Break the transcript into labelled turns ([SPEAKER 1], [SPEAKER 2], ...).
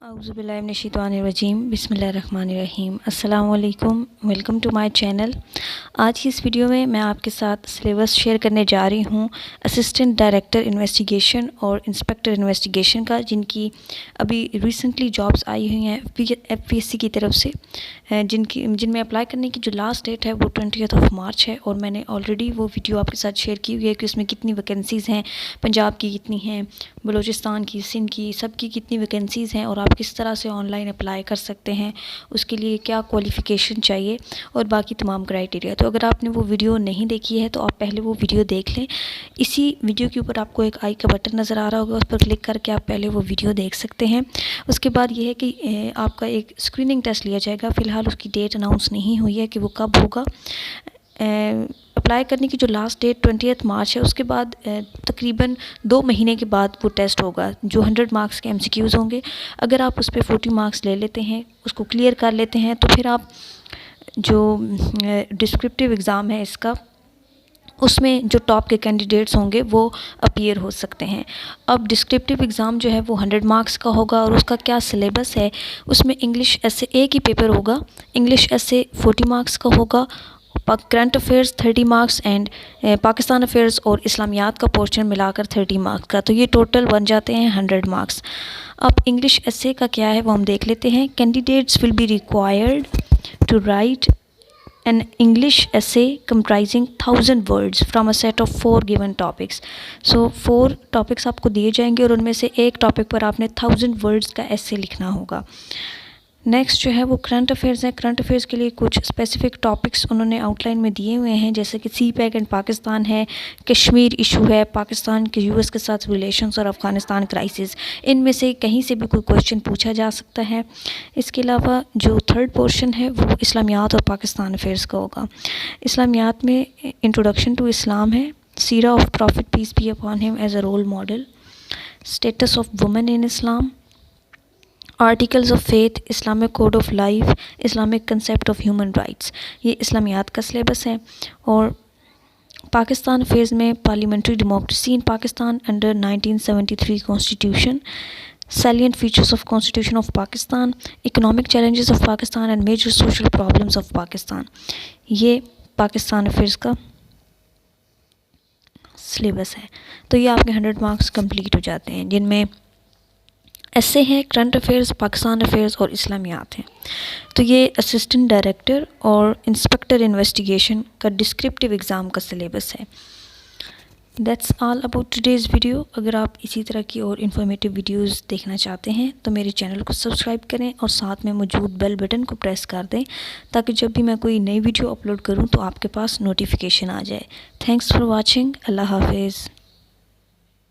[SPEAKER 1] औज़ुबिल्लाहिमिनश्शैतानिर्रजीम बिस्मिल्लाहिर्रहमानिर्रहीम अस्सलामु अलैकुम। Welcome to my channel. आज की इस वीडियो में मैं आपके साथ सिलेबस शेयर करने जा रही हूँ असिस्टेंट डायरेक्टर इन्वेस्टिगेशन और इंस्पेक्टर इन्वेस्टिगेशन का, जिनकी अभी रिसेंटली जॉब्स आई हुई हैं एफपीएससी की तरफ से, जिनमें अप्लाई करने की जो लास्ट डेट है वो 20 मार्च है। और मैंने ऑलरेडी वो वीडियो आपके साथ शेयर की हुई है कि उसमें कितनी वैकेंसीज़ हैं, पंजाब की कितनी हैं, बलूचिस्तान की, सिंध की, सब की कितनी वैकेंसीज़ हैं और आप किस तरह से ऑनलाइन अप्लाई कर सकते हैं, उसके लिए क्या क्वालिफ़िकेशन चाहिए और बाकी तमाम क्राइटेरिया। तो अगर आपने वो वीडियो नहीं देखी है तो आप पहले वो वीडियो देख लें। इसी वीडियो के ऊपर आपको एक आई का बटन नज़र आ रहा होगा, उस पर क्लिक करके आप पहले वो वीडियो देख सकते हैं। उसके बाद ये है कि आपका एक स्क्रीनिंग टेस्ट लिया जाएगा। फ़िलहाल उसकी डेट अनाउंस नहीं हुई है कि वो कब होगा। अप्लाई करने की जो लास्ट डेट 20 मार्च है, उसके बाद तकरीबन 2 महीने के बाद वो टेस्ट होगा, जो 100 मार्क्स के एमसीक्यूज़ होंगे। अगर आप उस पर 40 मार्क्स ले लेते हैं, उसको क्लियर कर लेते हैं, तो फिर आप जो डिस्क्रिप्टिव एग्ज़ाम है इसका, उसमें जो टॉप के कैंडिडेट्स होंगे वो अपीयर हो सकते हैं। अब डिस्क्रिप्टिव एग्ज़ाम जो है वो 100 मार्क्स का होगा और उसका क्या सिलेबस है, उसमें इंग्लिश ऐसे एक ही पेपर होगा। इंग्लिश ऐसे 40 मार्क्स का होगा, current affairs 30 marks and Pakistan affairs और इस्लामियात का पोर्शन मिलाकर 30 मार्क्स का, तो ये टोटल बन जाते हैं 100 मार्क्स। अब इंग्लिश एसे का क्या है वो हम देख लेते हैं। Candidates will be required to write an English essay comprising 1000 words from a set of 4 given topics. So 4 topics आपको दिए जाएंगे और उनमें से एक टॉपिक पर आपने 1000 वर्ड्स का एसे लिखना होगा। नेक्स्ट जो है वो करंट अफेयर्स है। करंट अफेयर्स के लिए कुछ स्पेसिफिक टॉपिक्स उन्होंने आउटलाइन में दिए हुए हैं, जैसे कि सी पैक एंड पाकिस्तान है, कश्मीर इशू है, पाकिस्तान के यूएस के साथ रिलेशंस और अफ़गानिस्तान क्राइसिस। इनमें से कहीं से भी कोई क्वेश्चन पूछा जा सकता है। इसके अलावा जो थर्ड पोर्शन है वो इस्लामियात और पाकिस्तान अफेयर्स का होगा। इस्लामियात में इंट्रोडक्शन टू इस्लाम है, Seerah of prophet peace be upon him as a role model, status of women in Islam, articles of faith, Islamic code of life, Islamic concept of human rights. ये इस्लामियात का syllabus है। और पाकिस्तान अफेयर्स में parliamentary democracy in Pakistan under 1973 constitution, salient features of constitution of Pakistan, economic challenges of Pakistan and major social problems of Pakistan. ये Pakistan affairs का syllabus है। तो ये आपके 100 मार्क्स कंप्लीट हो जाते हैं, जिनमें ऐसे हैं करंट अफेयर्स, पाकिस्तान अफेयर्स और इस्लामियात हैं। तो ये असिस्टेंट डायरेक्टर और इंस्पेक्टर इन्वेस्टिगेशन का डिस्क्रिप्टिव एग्ज़ाम का सिलेबस है। That's all about today's video. अगर आप इसी तरह की और इन्फॉर्मेटिव वीडियोस देखना चाहते हैं तो मेरे चैनल को सब्सक्राइब करें और साथ में मौजूद बेल बटन को प्रेस कर दें, ताकि जब भी मैं कोई नई वीडियो अपलोड करूं तो आपके पास नोटिफिकेशन आ जाए। Thanks for watching. अल्लाह हाफिज़।